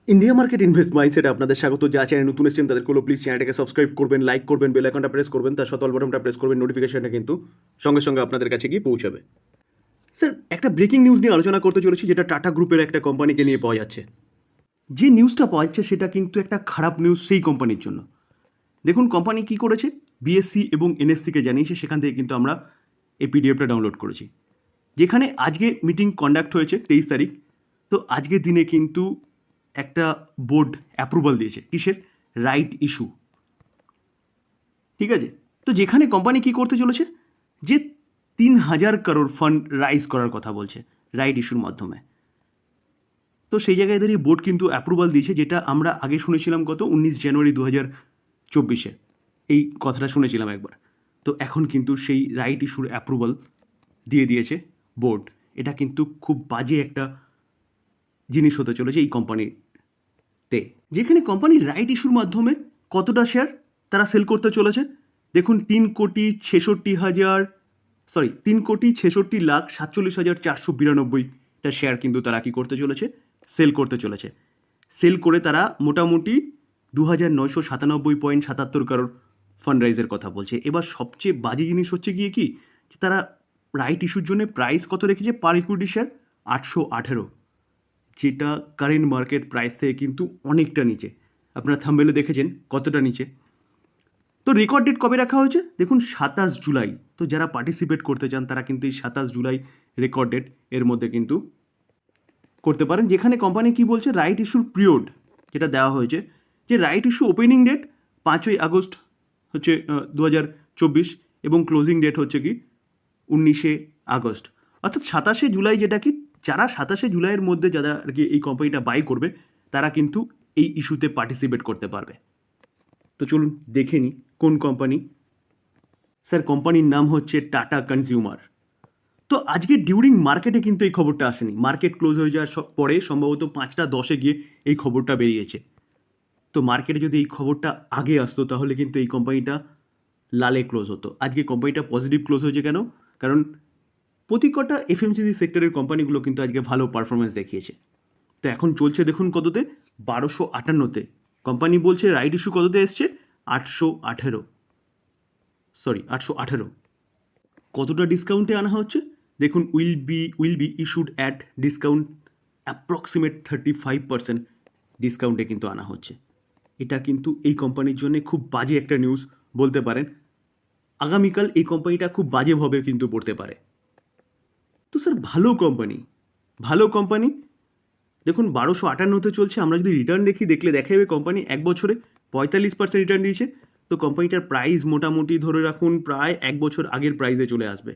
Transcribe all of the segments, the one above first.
India market invest মাইন্ডসেটে আপনাদের স্বাগত। যা চ্যানেল নতুন এসেছেন তাদের হলো প্লিজ চ্যানেলটাকে সাবস্ক্রাইব করবেন, লাইক করবেন, বেল আইকনটা প্রেস করবেন, তার সাথে অল বাটনটা প্রেস করবেন, নোটিফিকেশনটা কিন্তু সঙ্গে সঙ্গে আপনাদের কাছে গিয়ে পৌঁছাবে। স্যার, একটা ব্রেকিং নিউজ নিয়ে আলোচনা করতে চলেছি, যেটা টাটা গ্রুপের একটা কোম্পানিকে নিয়ে পাওয়া যাচ্ছে। যে নিউজটা পাওয়া যাচ্ছে সেটা কিন্তু একটা খারাপ নিউজ সেই কোম্পানির জন্য। দেখুন কোম্পানি কি করেছে, বিএসসি এবং এনএসসিকে জানিয়েছে, সেখান থেকে কিন্তু আমরা এই পিডিএফটা ডাউনলোড করেছি, যেখানে আজকে মিটিং কন্ডাক্ট হয়েছে 23 তারিখ। তো আজকের দিনে কিন্তু একটা বোর্ড অ্যাপ্রুভাল দিয়েছে কিসের, রাইট ইস্যু। ঠিক আছে, তো যেখানে কোম্পানি কি করতে চলেছে, যে 3,000 crore ফান্ড রাইজ করার কথা বলছে রাইট ইস্যুর মাধ্যমে। তো সেই জায়গায় দাঁড়িয়ে বোর্ড কিন্তু অ্যাপ্রুভাল দিয়েছে, যেটা আমরা আগে শুনেছিলাম কত 19 জানুয়ারি 2024 এই কথাটা শুনেছিলাম একবার। তো এখন কিন্তু সেই রাইট ইস্যুর অ্যাপ্রুভাল দিয়ে দিয়েছে বোর্ড। এটা কিন্তু খুব বাজে একটা জিনিস হতে চলেছে এই কোম্পানিতে, যেখানে কোম্পানির রাইট ইস্যুর মাধ্যমে কতটা শেয়ার তারা সেল করতে চলেছে। দেখুন 3,66,47,492,492টা শেয়ার কিন্তু তারা কি করতে চলেছে, সেল করতে চলেছে। সেল করে তারা মোটামুটি 2,997.77 crore ফান্ড রাইজের কথা বলছে। এবার সবচেয়ে বাজে জিনিস হচ্ছে গিয়ে কি, যে তারা রাইট ইস্যুর জন্য প্রাইস কত রেখেছে পার ইকুইটি শেয়ার, 818, যেটা কারেন্ট মার্কেট প্রাইস থেকে কিন্তু অনেকটা নিচে। আপনারা থাম্বনেলে দেখেছেন কতটা নিচে। তো রেকর্ড ডেট কবে রাখা হয়েছে দেখুন, 27 জুলাই। তো যারা পার্টিসিপেট করতে চান তারা কিন্তু এই 27 জুলাই রেকর্ড ডেট এর মধ্যে কিন্তু করতে পারেন। যেখানে কোম্পানি কি বলছে, রাইট ইস্যুর পিরিয়ড যেটা দেওয়া হয়েছে, যে রাইট ইস্যু ওপেনিং ডেট 5ই আগস্ট হচ্ছে 2024, এবং ক্লোজিং ডেট হচ্ছে কি 19 আগস্ট, অর্থাৎ 27 জুলাই। যেটা কি, যারা 27 জুলাইয়ের মধ্যে যারা আর কি এই কোম্পানিটা বাই করবে তারা কিন্তু এই ইস্যুতে পার্টিসিপেট করতে পারবে। তো চলুন দেখে নিই কোন কোম্পানি। স্যার, কোম্পানির নাম হচ্ছে টাটা কনজিউমার। তো আজকে ডিউরিং মার্কেটে কিন্তু এই খবরটা আসেনি, মার্কেট ক্লোজ হয়ে যাওয়ার পরে সম্ভবত 5টা 10-এ গিয়ে এই খবরটা বেরিয়েছে। তো মার্কেটে যদি এই খবরটা আগে আসতো তাহলে কিন্তু এই কোম্পানিটা লালে ক্লোজ হতো। আজকে কোম্পানিটা পজিটিভ ক্লোজ হয়েছে কেন, কারণ প্রতি কটা এফএমসিজি সেক্টরের কোম্পানিগুলো কিন্তু আজকে ভালো পারফরমেন্স দেখিয়েছে। তো এখন চলছে দেখুন কততে, 1258-তে। কোম্পানি বলছে রাইট ইস্যু কততে এসছে, 818। কতটা ডিসকাউন্টে আনা হচ্ছে দেখুন, will be issued at discount approximate 35% ডিসকাউন্টে কিন্তু আনা হচ্ছে। এটা কিন্তু এই কোম্পানির জন্য খুব বাজে একটা নিউজ বলতে পারেন। আগামীকাল এই কোম্পানিটা খুব বাজেভাবে কিন্তু পড়তে পারে। তো স্যার, ভালো কোম্পানি দেখুন 1258-তে চলছে। আমরা যদি রিটার্ন দেখলে দেখা যাবে কোম্পানি এক বছরে 45% রিটার্ন দিয়েছে। তো কোম্পানিটার প্রাইস মোটামুটি ধরে রাখুন প্রায় এক বছর আগের প্রাইসে চলে আসবে।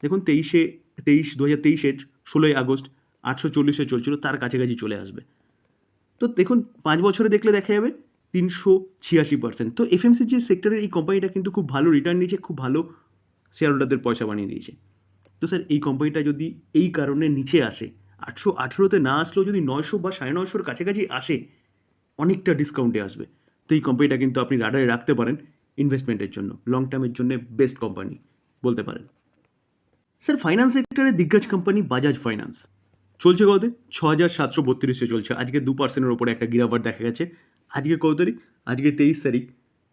দেখুন 2023-এর 16ই আগস্ট 840-এ চলছিল, তার কাছাকাছি চলে আসবে। তো দেখুন 5 বছরে দেখলে দেখা যাবে 386%। তো এফএমসিজি সেক্টরের এই কোম্পানিটা কিন্তু খুব ভালো রিটার্ন দিয়েছে, খুব ভালো শেয়ার হোল্ডারদের পয়সা বানিয়ে দিয়েছে। তো স্যার, এই কোম্পানিটা যদি এই কারণে নিচে আসে, 818-তে না আসলেও যদি 900 বা 950-এর কাছাকাছি আসে, অনেকটা ডিসকাউন্টে আসবে। তো এই কোম্পানিটা কিন্তু আপনি রাডারে রাখতে পারেন ইনভেস্টমেন্টের জন্য, লং টার্মের জন্য বেস্ট কোম্পানি বলতে পারেন। স্যার, ফাইন্যান্স সেক্টরের দিগ্গজ কোম্পানি বাজাজ ফাইন্যান্স চলছে কততে, 6,732-এ চলছে। আজকে 2%-এর ওপরে একটা গিরাবার দেখা গেছে। আজকে কত তারিখ, আজকে 23 তারিখ।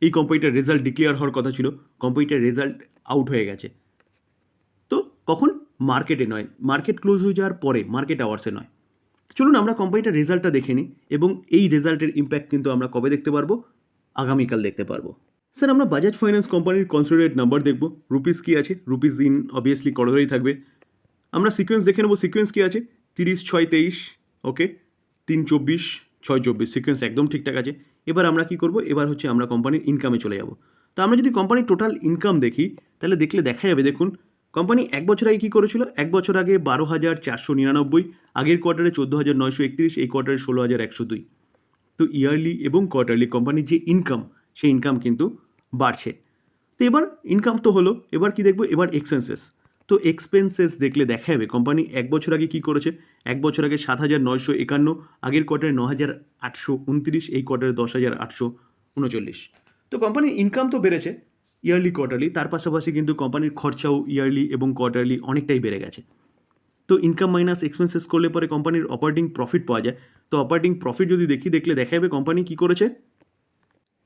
এই কোম্পানিটার রেজাল্ট ডিক্লেয়ার হওয়ার কথা ছিল, কোম্পানিটার রেজাল্ট আউট হয়ে গেছে। তো কখন, মার্কেটে নয়, মার্কেট ক্লোজ হয়ে যাওয়ার পরে, মার্কেট আওয়ার্সে নয়। চলুন আমরা কোম্পানিটার রেজাল্টটা দেখে নিই, এবং এই রেজাল্টের ইম্প্যাক্ট কিন্তু আমরা কবে দেখতে পারবো, আগামীকাল দেখতে পারবো। স্যার, আমরা বাজাজ ফাইন্যান্স কোম্পানির কনসোলিডেটেড নাম্বার দেখব। রুপিস কি আছে, রুপিস ইন অবভিয়াসলি কড়াই থাকবে। আমরা সিকোয়েন্স দেখে নেবো, সিকোয়েন্স কি আছে, 30-6-23, ওকে, 3-24-6-24, সিকোয়েন্স একদম ঠিকঠাক আছে। এবার আমরা কি করব, এবার হচ্ছে আমরা কোম্পানির ইনকামে চলে যাব। তো আমরা যদি কোম্পানির টোটাল ইনকাম দেখি, তাহলে দেখলে দেখা যাবে, দেখুন কোম্পানি এক বছর আগে কী করেছিল, এক বছর আগে 12,499, আগের কোয়ার্টারে 14,931, এই কোয়ার্টারে 16,102। তো ইয়ারলি এবং কোয়ার্টারলি কোম্পানির যে ইনকাম, সেই ইনকাম কিন্তু বাড়ছে। তো এবার ইনকাম তো হলো, এবার কি দেখবো, এবার এক্সপেন্সেস। তো এক্সপেন্সেস দেখলে দেখা যাবে কোম্পানি এক বছর আগে কী করেছে, এক বছর আগে 7,951, আগের কোয়ার্টারে 9,829, এই কোয়ার্টারে 10,839। তো কোম্পানির ইনকাম তো বেড়েছে ইয়ারলি কোয়ার্টারলি, তার পাশাপাশি কিন্তু কোম্পানির খরচাও ইয়ারলি এবং কোয়ার্টারলি অনেকটাই বেড়ে গেছে। তো ইনকাম মাইনাস এক্সপেন্সেস করলে পরে কোম্পানির অপারেটিং প্রফিট পাওয়া যায়। তো অপারেটিং প্রফিট যদি দেখলে দেখা যাবে কোম্পানি কী করেছে,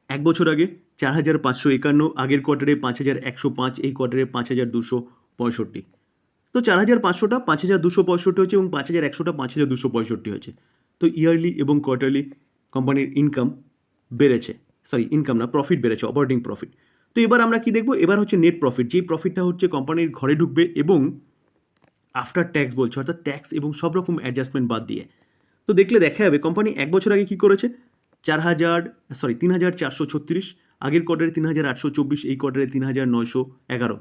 এক বছর আগে 4,551, আগের কোয়ার্টারে 5,105, এই কোয়ার্টারে 5,265। তো 4,500টা 5,265 হচ্ছে এবং 5,100টা 5,265 হয়েছে। তো ইয়ারলি এবং কোয়ার্টারলি কোম্পানির ইনকাম বেড়েছে, ইনকাম না, প্রফিট বেড়েছে, অপারেটিং প্রফিট। তো এবার আমরা কি দেখব, এবার হচ্ছে নেট প্রফিট, যেই প্রফিটটা হচ্ছে কোম্পানির ঘরে ঢুকবে এবং আফটার ট্যাক্স বলছে, অর্থাৎ ট্যাক্স এবং সব রকম অ্যাডজাস্টমেন্ট বাদ দিয়ে। তো দেখলে দেখা যাবে কোম্পানি এক বছর আগে কী করেছে, 3,436, আগের কোয়ার্টারে 3,824, এই কোয়ার্টারে 3,911।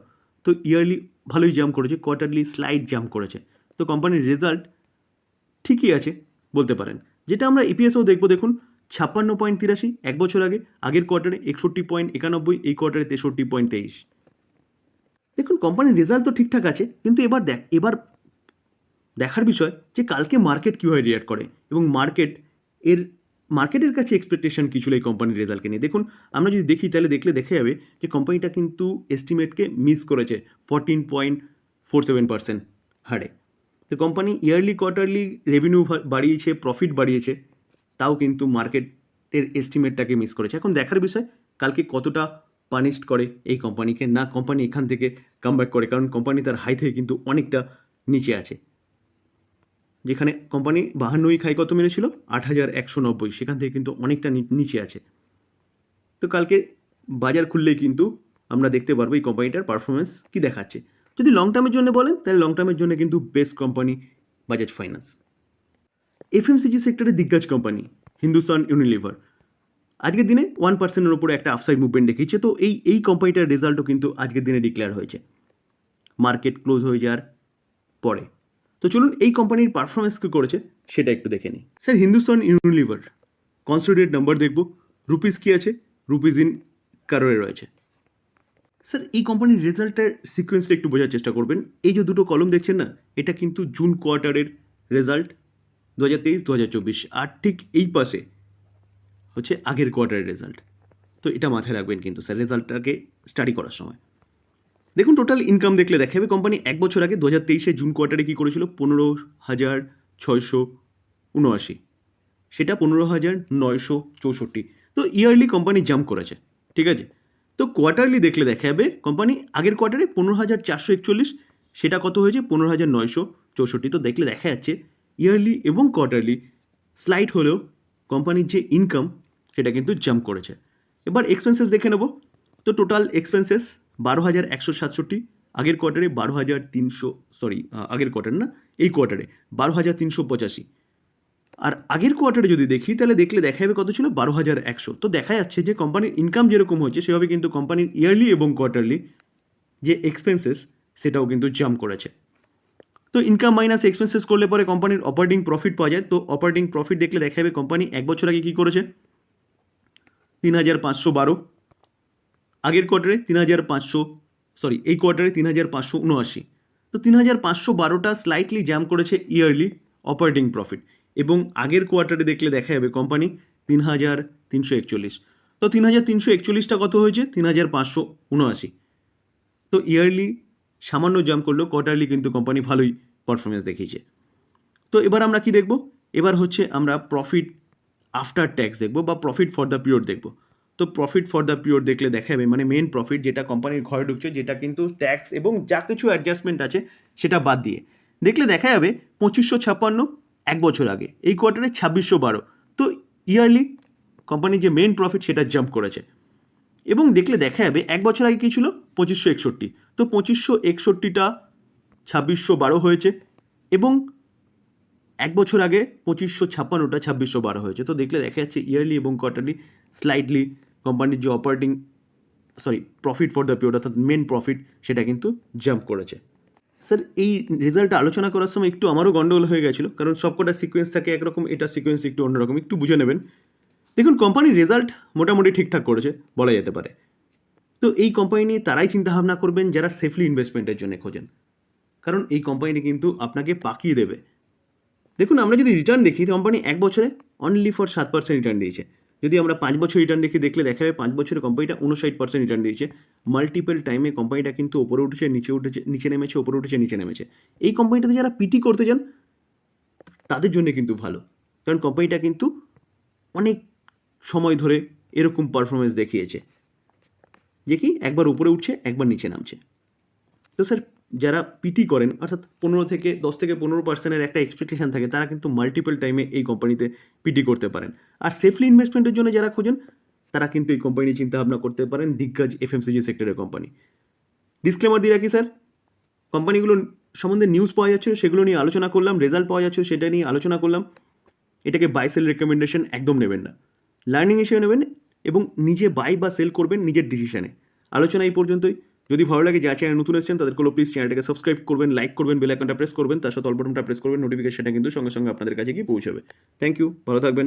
তো ইয়ারলি ভালোই জাম্প করেছে, কোয়ার্টারলি স্লাইড জাম্প করেছে। তো কোম্পানির রেজাল্ট ঠিকই আছে বলতে পারেন। যেটা আমরা ইপিএসও দেখব, দেখুন 56.83 এক বছর আগে, আগের কোয়ার্টারে 61.91, এই কোয়ার্টারে 63.23। দেখুন কোম্পানির রেজাল্ট তো ঠিকঠাক আছে, কিন্তু এবার দেখার বিষয় যে কালকে মার্কেট কীভাবে রিঅ্যাক্ট করে এবং মার্কেটের কাছে এক্সপেকটেশন কী ছিল এই কোম্পানির রেজাল্টকে নিয়ে। দেখুন আমরা যদি দেখি তাহলে দেখা যাবে যে কোম্পানিটা কিন্তু এস্টিমেটকে মিস করেছে 14.47% হারে। তো কোম্পানি ইয়ারলি কোয়ার্টারলি রেভিনিউ বাড়িয়েছে, প্রফিট বাড়িয়েছে, তাও কিন্তু মার্কেটের এস্টিমেটটাকে মিস করেছে। এখন দেখার বিষয় কালকে কতটা পানিশড করে এই কোম্পানিকে, না কোম্পানি এখান থেকে কামব্যাক করে, কারণ কোম্পানি তার হাই থেকে কিন্তু অনেকটা নিচে আছে। যেখানে কোম্পানি 52 খাই কত মেরেছিল, 8,190, সেখান থেকে কিন্তু অনেকটা নিচে আছে। তো কালকে বাজার খুললেই কিন্তু আমরা দেখতে পারবো এই কোম্পানিটার পারফরমেন্স কী দেখাচ্ছে। যদি লং টার্মের জন্য বলেন তাহলে লং টার্মের জন্য কিন্তু best company Bajaj finance. FMCG সেক্টরের দিগ্গজ কোম্পানি হিন্দুস্তান ইউনিলিভার আজকের দিনে 1%-এর উপরে একটা আপসাইড মুভমেন্ট দেখিয়েছে। তো এই কোম্পানিটার রেজাল্টও কিন্তু আজকের দিনে ডিক্লেয়ার হয়েছে মার্কেট ক্লোজ হয়ে যাওয়ার পরে। তো চলুন এই কোম্পানির পারফরমেন্স কী করেছে সেটা একটু দেখে নিই। Sir Hindustan Unilever consolidated number দেখব, রুপিস কী আছে, রুপিস ইন কারোরে রয়েছে। স্যার এই কোম্পানির রেজাল্টের সিকোয়েন্সটা একটু বোঝার চেষ্টা করবেন। এই যে দুটো কলম দেখছেন না, এটা কিন্তু জুন কোয়ার্টারের রেজাল্ট 2023-2024, আর ঠিক এই পাশে হচ্ছে আগের কোয়ার্টারের রেজাল্ট। তো এটা মাথায় রাখবেন কিন্তু স্যার রেজাল্টটাকে স্টাডি করার সময়। দেখুন টোটাল ইনকাম দেখলে দেখা যাবে কোম্পানি এক বছর আগে 2023 জুন কোয়ার্টারে কী করেছিল, 15,679, সেটা 15,964। তো ইয়ারলি কোম্পানি জাম্প করেছে, ঠিক আছে। তো কোয়ার্টারলি দেখলে দেখা যাবে কোম্পানি আগের কোয়ার্টারে 15,441, সেটা কত হয়েছে, 15,964। তো দেখলে দেখা যাচ্ছে ইয়ারলি এবং কোয়ার্টারলি স্লাইড হলেও কোম্পানির যে ইনকাম সেটা কিন্তু জাম্প করেছে। এবার এক্সপেন্সেস দেখে নেব। তো টোটাল এক্সপেন্সেস 12,167, আগের কোয়ার্টারে 12,300, আগের কোয়ার্টার না, এই কোয়ার্টারে 12,385। আর আগের কোয়ার্টারে যদি দেখি তাহলে দেখা যাবে কত ছিল, 12,100। তো দেখা যাচ্ছে যে কোম্পানির ইনকাম যেরকম হচ্ছে সেভাবে কিন্তু কোম্পানির ইয়ারলি এবং কোয়ার্টারলি যে এক্সপেন্সেস সেটাও কিন্তু জাম্প করেছে। তো ইনকাম মাইনাস এক্সপেন্সেস করলে পরে কোম্পানির অপারেটিং প্রফিট পাওয়া যায়। তো অপারেটিং প্রফিট দেখলে দেখা যাবে কোম্পানি এক বছর আগে কী করেছে, 3,512, আগের কোয়ার্টারে 3,500, এই কোয়ার্টারে 3,579। তো 3,512টা স্লাইটলি জাম্প করেছে ইয়ারলি অপারেটিং প্রফিট, এবং আগের কোয়ার্টারে দেখলে দেখা যাবে কোম্পানি 3,341। তো 3,341টা কত হয়েছে, 3,579। তো ইয়ারলি সামান্য জাম্প করলেও কোয়ার্টারলি কিন্তু কোম্পানি ভালোই পারফরমেন্স দেখিয়েছে। তো এবার আমরা কি দেখব, এবার হচ্ছে আমরা প্রফিট আফটার ট্যাক্স দেখব বা প্রফিট ফর দ্য পিরিয়ড দেখব। তো প্রফিট ফর দ্য পিরিয়ড দেখলে দেখা যাবে মানে মেন প্রফিট যেটা কোম্পানির ঘরে ঢুকছে, যেটা কিন্তু ট্যাক্স এবং যা কিছু অ্যাডজাস্টমেন্ট আছে সেটা বাদ দিয়ে দেখলে দেখা যাবে 2,556 এক বছর আগে, এই কোয়ার্টারে 2,612। তো ইয়ারলি কোম্পানির যে মেন প্রফিট সেটা জাম্প করেছে, এবং দেখলে দেখা যাবে এক বছর আগে কী ছিল, 2,561। তো 2,561টা 2,612 হয়েছে, এবং এক বছর আগে 2,556টা 2,612 হয়েছে। তো দেখলে দেখা যাচ্ছে ইয়ারলি এবং কোয়ার্টারলি স্লাইটলি কোম্পানির যে প্রফিট ফর দ্য পিরিয়ড অর্থাৎ মেন প্রফিট সেটা কিন্তু জাম্প করেছে। স্যার এই রেজাল্টটা আলোচনা করার সময় একটু আমারও গন্ডগোল হয়ে গেছিলো, কারণ সবকটা সিকোয়েন্স থাকে একরকম, এটা সিকোয়েন্স একটু অন্যরকম, একটু বুঝে নেবেন। দেখুন কোম্পানির রেজাল্ট মোটামুটি ঠিকঠাক করেছে বলা যেতে পারে। তো এই কোম্পানি নিয়ে তারাই চিন্তাভাবনা করবেন যারা সেফলি ইনভেস্টমেন্টের জন্য খোঁজেন, কারণ এই কোম্পানিটি কিন্তু আপনাকে পাকিয়ে দেবে। দেখুন আমরা যদি রিটার্ন দেখি, কোম্পানি এক বছরে অনলি ফর 7% রিটার্ন দিয়েছে। যদি আমরা 5 বছর রিটার্ন দেখলে দেখা যাবে 5 বছরে কোম্পানিটা 59% রিটার্ন দিয়েছে। মাল্টিপল টাইমে কোম্পানিটা কিন্তু ওপরে উঠেছে, নিচে নেমেছে, ওপরে উঠেছে, নিচে নেমেছে। এই কোম্পানিটাতে যারা পিটি করতে যান তাদের জন্য কিন্তু ভালো, কারণ কোম্পানিটা কিন্তু অনেক সময় ধরে এরকম পারফরমেন্স দেখিয়েছে যে কি একবার উপরে উঠছে, একবার নিচে নামছে। তো স্যার যারা পিটি করেন অর্থাৎ 10 থেকে 15% একটা এক্সপেকটেশন থাকে, তারা কিন্তু মাল্টিপল টাইমে এই কোম্পানিতে পিটি করতে পারেন। আর সেফলি ইনভেস্টমেন্টের জন্য যারা খোঁজেন তারা কিন্তু এই কোম্পানি চিন্তা ভাবনা করতে পারেন, দিগ্গজ এফএমসিজি সেক্টরের কোম্পানি। ডিসক্লেমার দিয়ে রাখি স্যার, কোম্পানিগুলো সম্বন্ধে নিউজ পাওয়া যাচ্ছিল সেগুলো নিয়ে আলোচনা করলাম, রেজাল্ট পাওয়া যাচ্ছে সেটা নিয়ে আলোচনা করলাম। এটাকে বাই সেল রেকমেন্ডেশন একদম নেবেন না, লার্নিং হিসেবে নেবেন এবং নিজে বাই বা সেল করবেন নিজের ডিসিশনে। আলোচনা এই পর্যন্তই। যদি ভালো লাগে, যারা চ্যানেল নতুন এসেছেন তাদের প্লিজ চ্যানেলটাকে সাবস্ক্রাইব করবেন, লাইক করবেন, বেল আইকনটা প্রেস করবেন, তার সাথে অল বাটনটা প্রেস করবেন, নোটিফিকেশনটা কিন্তু সঙ্গে সঙ্গে আপনাদের কাছে গিয়ে পৌঁছাবে। থ্যাংক ইউ, ভালো থাকবেন।